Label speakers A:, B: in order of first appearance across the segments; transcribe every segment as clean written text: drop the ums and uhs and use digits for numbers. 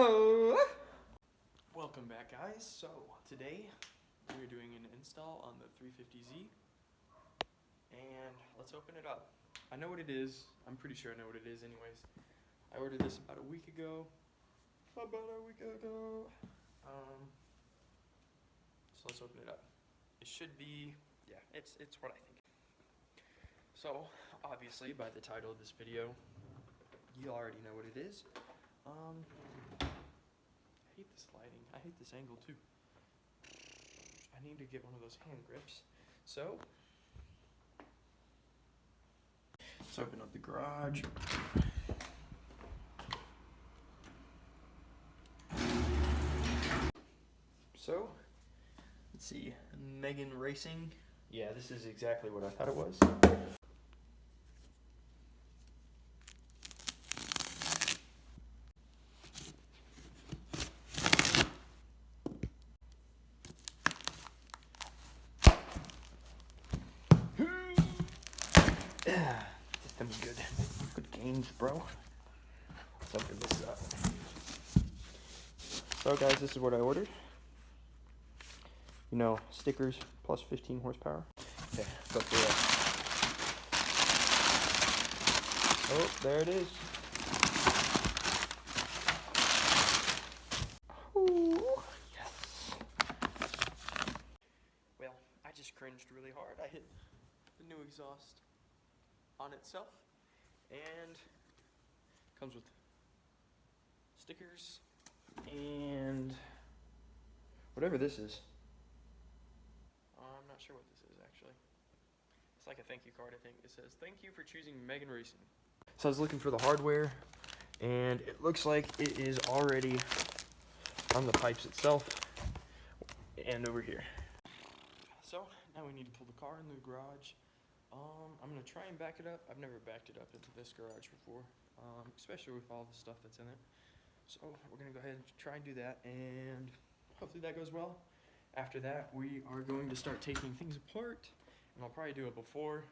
A: Welcome back, guys. So today we're doing an install on the 350Z, and let's open it up. I know what it is. I'm pretty sure I know what it is anyways. I ordered this about a week ago. So let's open it up. It should be, yeah, it's what I think. So obviously by the title of this video, you already know what it is. I hate this lighting. I hate this angle too. I need to get one of those hand grips. So let's open up the garage. So let's see, Megan Racing. Yeah, this is exactly what I thought it was. System's good. Good games, bro. Let's open this up. So guys, this is what I ordered. You know, stickers plus 15 horsepower. Okay, go through that. Oh, there it is. Ooh, yes. Well, I just cringed really hard. I hit the new exhaust on itself, and comes with stickers and whatever this is. I'm not sure what this is actually. It's like a thank you card, I think. It says, "Thank you for choosing Megan Racing." So I was looking for the hardware, and it looks like it is already on the pipes itself and over here. So now we need to pull the car in the garage. I'm going to try and back it up. I've never backed it up into this garage before, especially with all the stuff that's in it. So we're going to go ahead and try and do that, and hopefully that goes well. After that, we are going to start taking things apart, and I'll probably do a before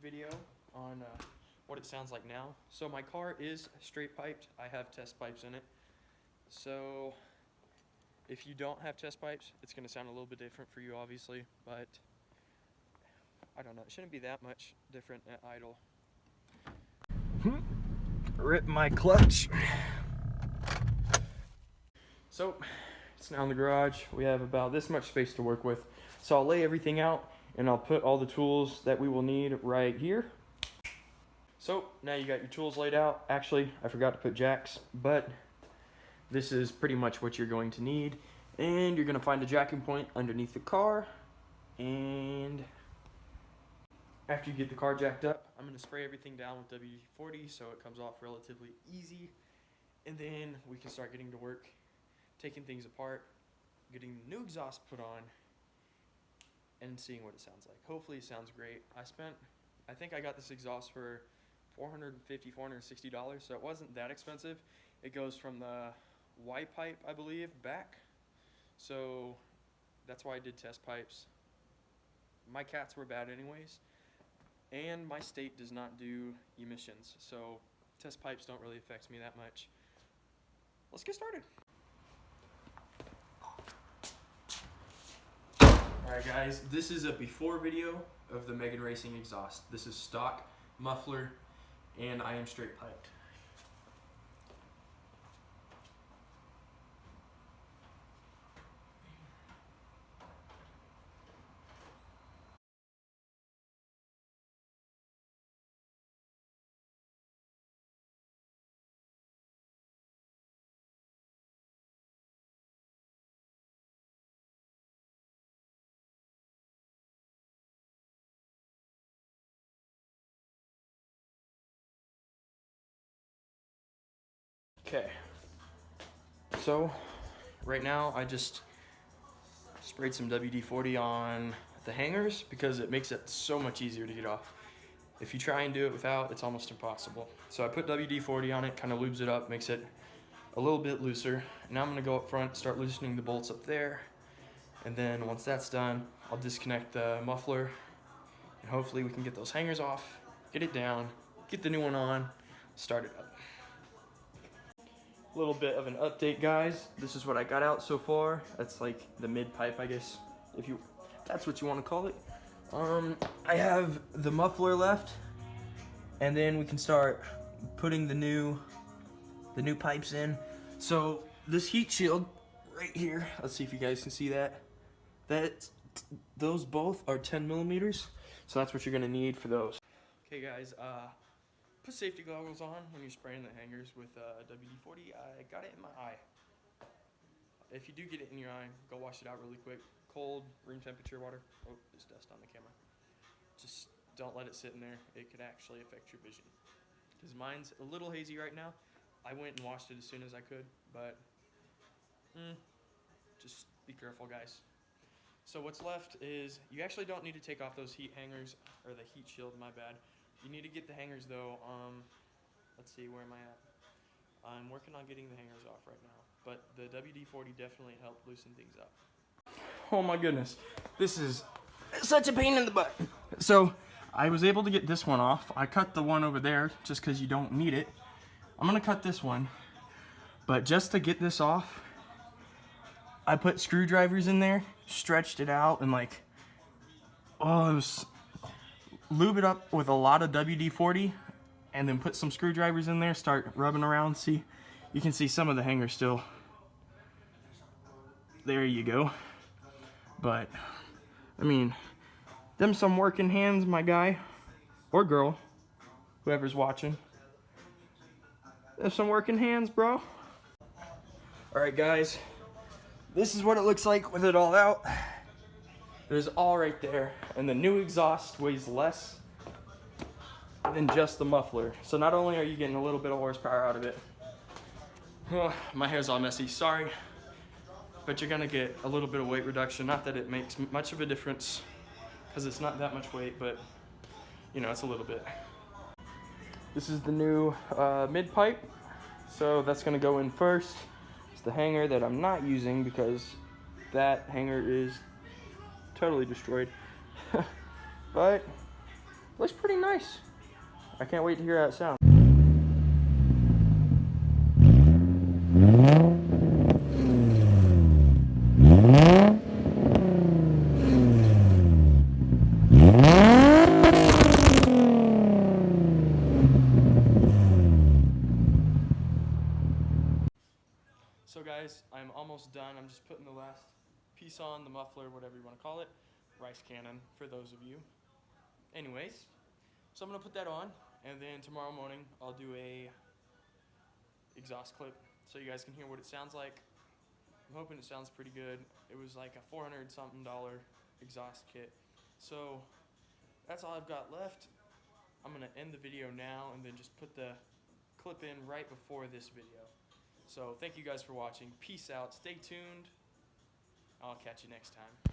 A: video on what it sounds like now. So my car is straight piped. I have test pipes in it. So if you don't have test pipes, it's going to sound a little bit different for you, obviously, but I don't know, it shouldn't be that much different at idle. Rip my clutch. So it's now in the garage. We have about this much space to work with. So I'll lay everything out and I'll put all the tools that we will need right here. So now you got your tools laid out. Actually, I forgot to put jacks, but this is pretty much what you're going to need. And you're going to find a jacking point underneath the car, and after you get the car jacked up, I'm going to spray everything down with WD-40 so it comes off relatively easy. And then we can start getting to work, taking things apart, getting the new exhaust put on, and seeing what it sounds like. Hopefully it sounds great. I think I got this exhaust for $450, $460, so it wasn't that expensive. It goes from the Y pipe, I believe, back. So that's why I did test pipes. My cats were bad anyways. And my state does not do emissions, so test pipes don't really affect me that much. Let's get started. Alright guys, this is a before video of the Megan Racing exhaust. This is stock, muffler, and I am straight piped. Okay, so right now I just sprayed some WD-40 on the hangers because it makes it so much easier to get off. If you try and do it without, it's almost impossible. So I put WD-40 on it, kind of lubes it up, makes it a little bit looser. Now I'm going to go up front, start loosening the bolts up there, and then once that's done, I'll disconnect the muffler, and hopefully we can get those hangers off, get it down, get the new one on, start it up. little bit of an update, guys. This is what I got out so far. That's like the mid pipe, I guess, if that's what you want to call it. I have the muffler left, and then we can start putting the new pipes in. So this heat shield right here, let's see if you guys can see that. Those both are 10 millimeters, so that's what you're gonna need for those. Okay, guys, put safety goggles on when you're spraying the hangers with WD-40. I got it in my eye. If you do get it in your eye, go wash it out really quick. Cold, room temperature water. Oh, there's dust on the camera. Just don't let it sit in there. It could actually affect your vision. Because mine's a little hazy right now. I went and washed it as soon as I could, but just be careful, guys. So what's left is, you actually don't need to take off those heat hangers, or the heat shield, my bad. You need to get the hangers though. Let's see, where am I at? I'm working on getting the hangers off right now, but the WD-40 definitely helped loosen things up. Oh my goodness, this is such a pain in the butt. So I was able to get this one off. I cut the one over there just because you don't need it. I'm gonna cut this one, but just to get this off, I put screwdrivers in there, stretched it out, and it was lube it up with a lot of WD-40, and then put some screwdrivers in there, start rubbing around. See, you can see some of the hanger still. There you go. But, I mean, them some working hands, my guy, or girl, whoever's watching. There's some working hands, bro. Alright, guys. This is what it looks like with it all out. It is all right there. And the new exhaust weighs less than just the muffler. So not only are you getting a little bit of horsepower out of it. Oh, my hair's all messy, sorry. But you're gonna get a little bit of weight reduction. Not that it makes much of a difference, because it's not that much weight, but you know, it's a little bit. This is the new mid pipe. So that's gonna go in first. It's the hanger that I'm not using because that hanger is totally destroyed. But looks pretty nice. I can't wait to hear how it sounds. So guys, I'm almost done. I'm just putting the last piece on, the muffler, whatever you want to call it. Rice cannon, for those of you. Anyways, so I'm going to put that on, and then tomorrow morning I'll do a exhaust clip so you guys can hear what it sounds like. I'm hoping it sounds pretty good. It was like a $400-something exhaust kit. So that's all I've got left. I'm going to end the video now and then just put the clip in right before this video. So thank you guys for watching. Peace out. Stay tuned. I'll catch you next time.